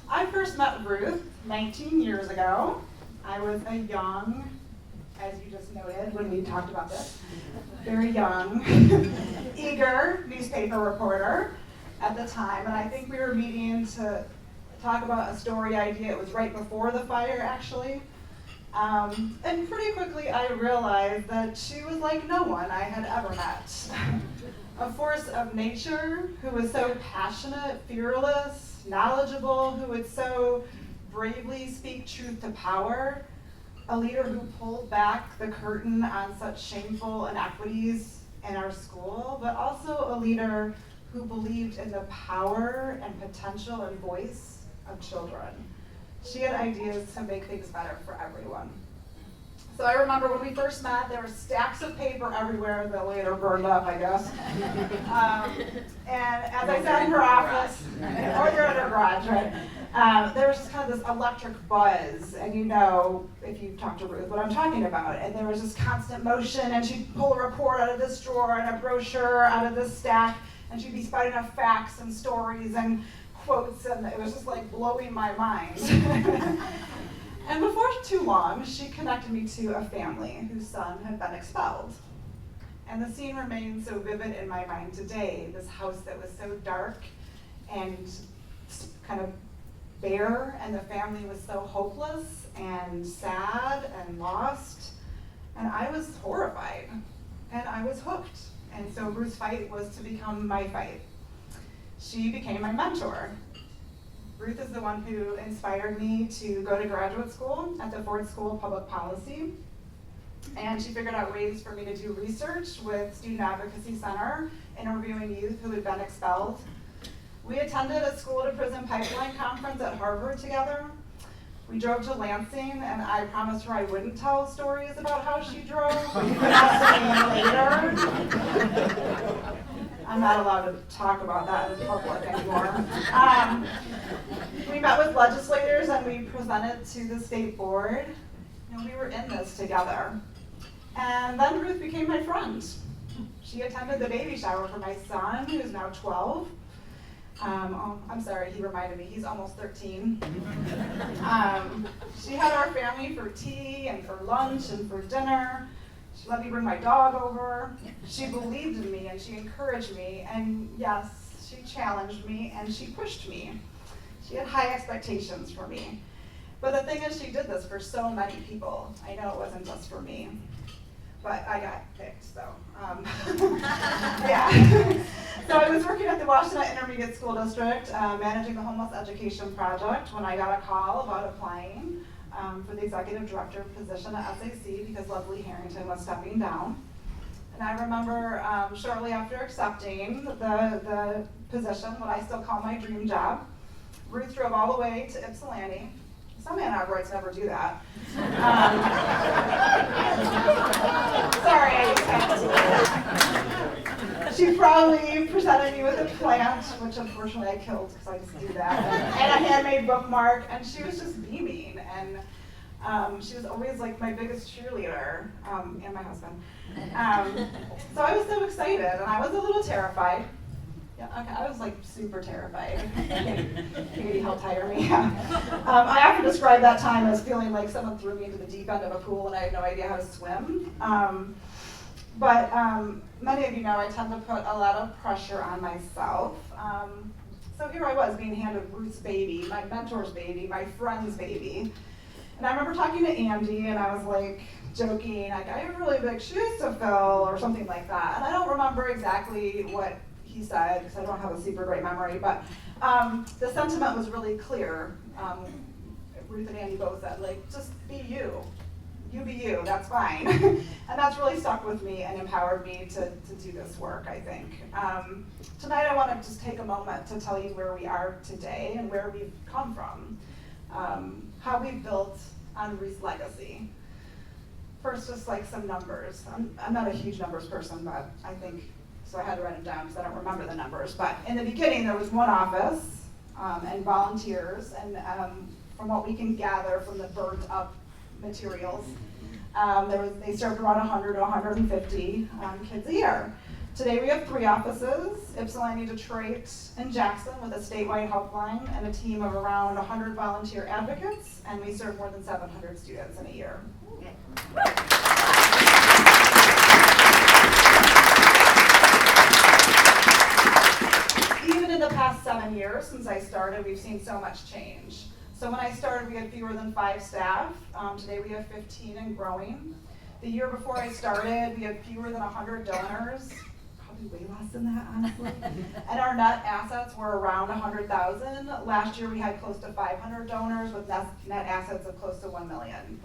I first met Ruth 19 years ago. I was a young, as you just noted when we talked about this, very young, eager newspaper reporter at the time. And I think we were meeting to talk about a story idea. It was right before the fire, actually. And pretty quickly I realized that she was like no one I had ever met. A force of nature who was so passionate, fearless, knowledgeable, who would so bravely speak truth to power, a leader who pulled back the curtain on such shameful inequities in our school, but also a leader who believed in the power and potential and voice of children. She had ideas to make things better for everyone. So I remember when we first met, there were stacks of paper everywhere that later burned up, I guess. And as I sat in her office, or they're in her garage, right? There was just kind of this electric buzz, and you know, if you talk to Ruth, what I'm talking about. And there was this constant motion, and she'd pull a report out of this drawer and a brochure out of this stack, and she'd be spouting off facts and stories and quotes, and it was just like blowing my mind. And before too long, she connected me to a family whose son had been expelled. And the scene remains so vivid in my mind today, this house that was so dark and kind of bare, and the family was so hopeless and sad and lost. And I was horrified, and I was hooked. And so Ruth's fight was to become my fight. She became my mentor. Ruth is the one who inspired me to go to graduate school at the Ford School of Public Policy. And she figured out ways for me to do research with Student Advocacy Center, interviewing youth who had been expelled. We attended a school-to-prison pipeline conference at Harvard together. We drove to Lansing, and I promised her I wouldn't tell stories about how she drove. You could ask me later. I'm not allowed to talk about that in public anymore. We met with legislators and we presented to the state board. And we were in this together. And then Ruth became my friend. She attended the baby shower for my son, who's now 12. I'm sorry, he reminded me, he's almost 13. She had our family for tea and for lunch and for dinner. She let me bring my dog over. She believed in me and she encouraged me, and yes, she challenged me and she pushed me. She had high expectations for me. But the thing is, she did this for so many people. I know it wasn't just for me, but I got picked, so. Yeah. So I was working at the Washington Intermediate School District, managing the homeless education project, when I got a call about applying for the executive director position at SAC because Leslie Harrington was stepping down. And I remember shortly after accepting the position, what I still call my dream job, Ruth drove all the way to Ypsilanti. Some Ann Arborites never do that. Sorry, I just had to. She probably presented me with a plant, which unfortunately I killed because I just do that, and a handmade bookmark, and she was just beaming. And she was always like my biggest cheerleader, and my husband. So I was so excited, and I was a little terrified. Yeah, okay, I was like super terrified. Katie helped hire me. I often describe that time as feeling like someone threw me into the deep end of a pool and I had no idea how to swim. But many of you know I tend to put a lot of pressure on myself. So here I was being handed Ruth's baby, my mentor's baby, my friend's baby. And I remember talking to Andy, and I was like joking, like, I have really big shoes to fill, or something like that. And I don't remember exactly what he said, because I don't have a super great memory, but the sentiment was really clear. Ruth and Andy both said, like, just be you. You be you, that's fine. And that's really stuck with me and empowered me to do this work, I think. Tonight I want to just take a moment to tell you where we are today and where we've come from. How we've built on Ruth's legacy. First, just like some numbers. I'm not a huge numbers person, but I think, so I had to write them down because I don't remember the numbers. But in the beginning, there was one office and volunteers, and from what we can gather from the burnt up materials, they served around 100 to 150 kids a year. Today we have 3 offices, Ypsilanti, Detroit, and Jackson, with a statewide helpline and a team of around 100 volunteer advocates, and we serve more than 700 students in a year. Even in the past 7 years since I started, we've seen so much change. So when I started, we had fewer than 5 staff. Today we have 15 and growing. The year before I started, we had fewer than 100 donors, probably way less than that, honestly. And our net assets were around 100,000. Last year we had close to 500 donors with net assets of close to 1 million.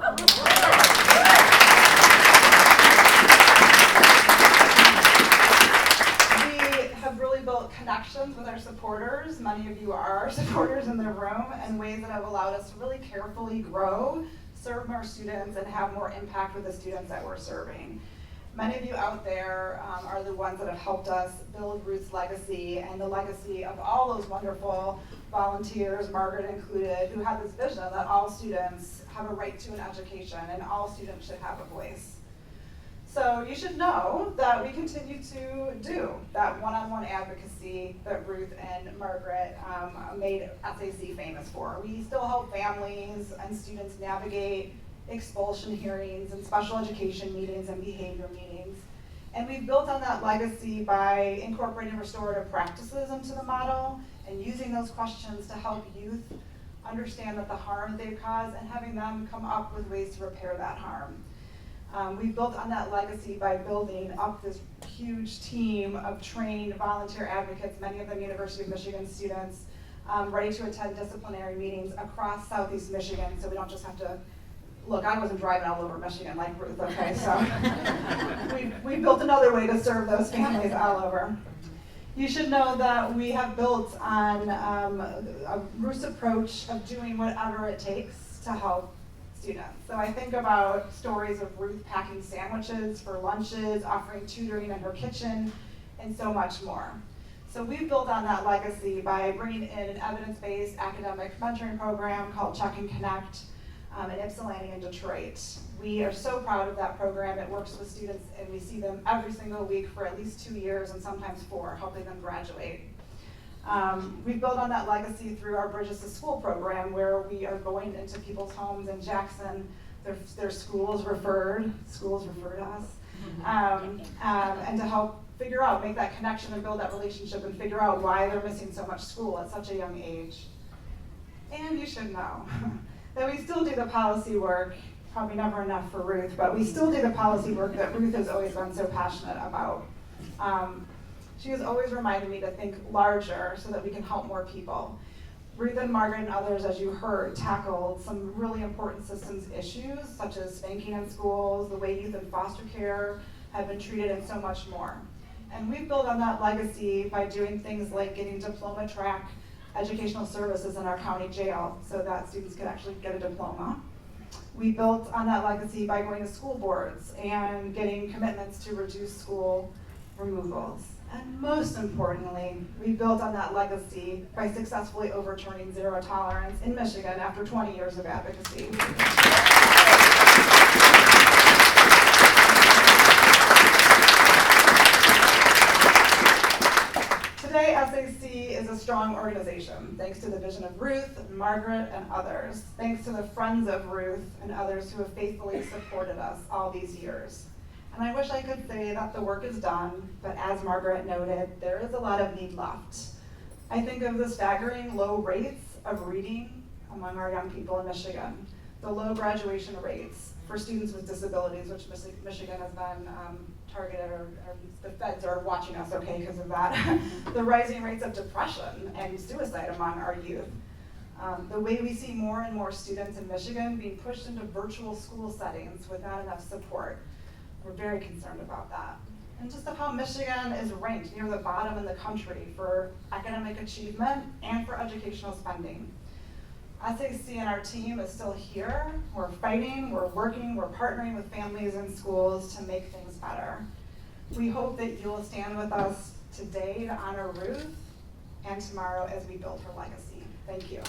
Have really built connections with our supporters. Many of you are our supporters in the room, in ways that have allowed us to really carefully grow, serve more students, and have more impact with the students that we're serving. Many of you out there are the ones that have helped us build Ruth's legacy and the legacy of all those wonderful volunteers, Margaret included, who had this vision that all students have a right to an education and all students should have a voice. So you should know that we continue to do that one-on-one advocacy that Ruth and Margaret made SAC famous for. We still help families and students navigate expulsion hearings and special education meetings and behavior meetings. And we've built on that legacy by incorporating restorative practices into the model and using those questions to help youth understand that the harm they've caused and having them come up with ways to repair that harm. We've built on that legacy by building up this huge team of trained volunteer advocates, many of them University of Michigan students, ready to attend disciplinary meetings across Southeast Michigan, so we don't just have to, look, I wasn't driving all over Michigan like Ruth, okay, so we built another way to serve those families all over. You should know that we have built on a Ruth's approach of doing whatever it takes to help students. So I think about stories of Ruth packing sandwiches for lunches, offering tutoring in her kitchen, and so much more. So we've built on that legacy by bringing in an evidence-based academic mentoring program called Check and Connect in Ypsilanti and Detroit. We are so proud of that program. It works with students, and we see them every single week for at least 2 years and sometimes 4, helping them graduate. We've built on that legacy through our Bridges to School program, where we are going into people's homes in Jackson. Their schools refer to us, and to help figure out, make that connection and build that relationship and figure out why they're missing so much school at such a young age. And you should know that we still do the policy work, probably never enough for Ruth, but we still do the policy work that Ruth has always been so passionate about. She has always reminded me to think larger so that we can help more people. Ruth and Margaret and others, as you heard, tackled some really important systems issues, such as spanking in schools, the way youth in foster care have been treated, and so much more. And we've built on that legacy by doing things like getting diploma track educational services in our county jail so that students could actually get a diploma. We built on that legacy by going to school boards and getting commitments to reduce school removals. And most importantly, we built on that legacy by successfully overturning zero tolerance in Michigan after 20 years of advocacy. Today, SAC is a strong organization, thanks to the vision of Ruth, Margaret, and others. Thanks to the friends of Ruth and others who have faithfully supported us all these years. And I wish I could say that the work is done, but as Margaret noted, there is a lot of need left. I think of the staggering low rates of reading among our young people in Michigan, the low graduation rates for students with disabilities, which Michigan has been targeted, or the feds are watching us, okay, because of that. The rising rates of depression and suicide among our youth. The way we see more and more students in Michigan being pushed into virtual school settings with not enough support. We're very concerned about that. And just of how Michigan is ranked near the bottom in the country for academic achievement and for educational spending. SAC and our team is still here. We're fighting, we're working, we're partnering with families and schools to make things better. We hope that you'll stand with us today to honor Ruth and tomorrow as we build her legacy. Thank you.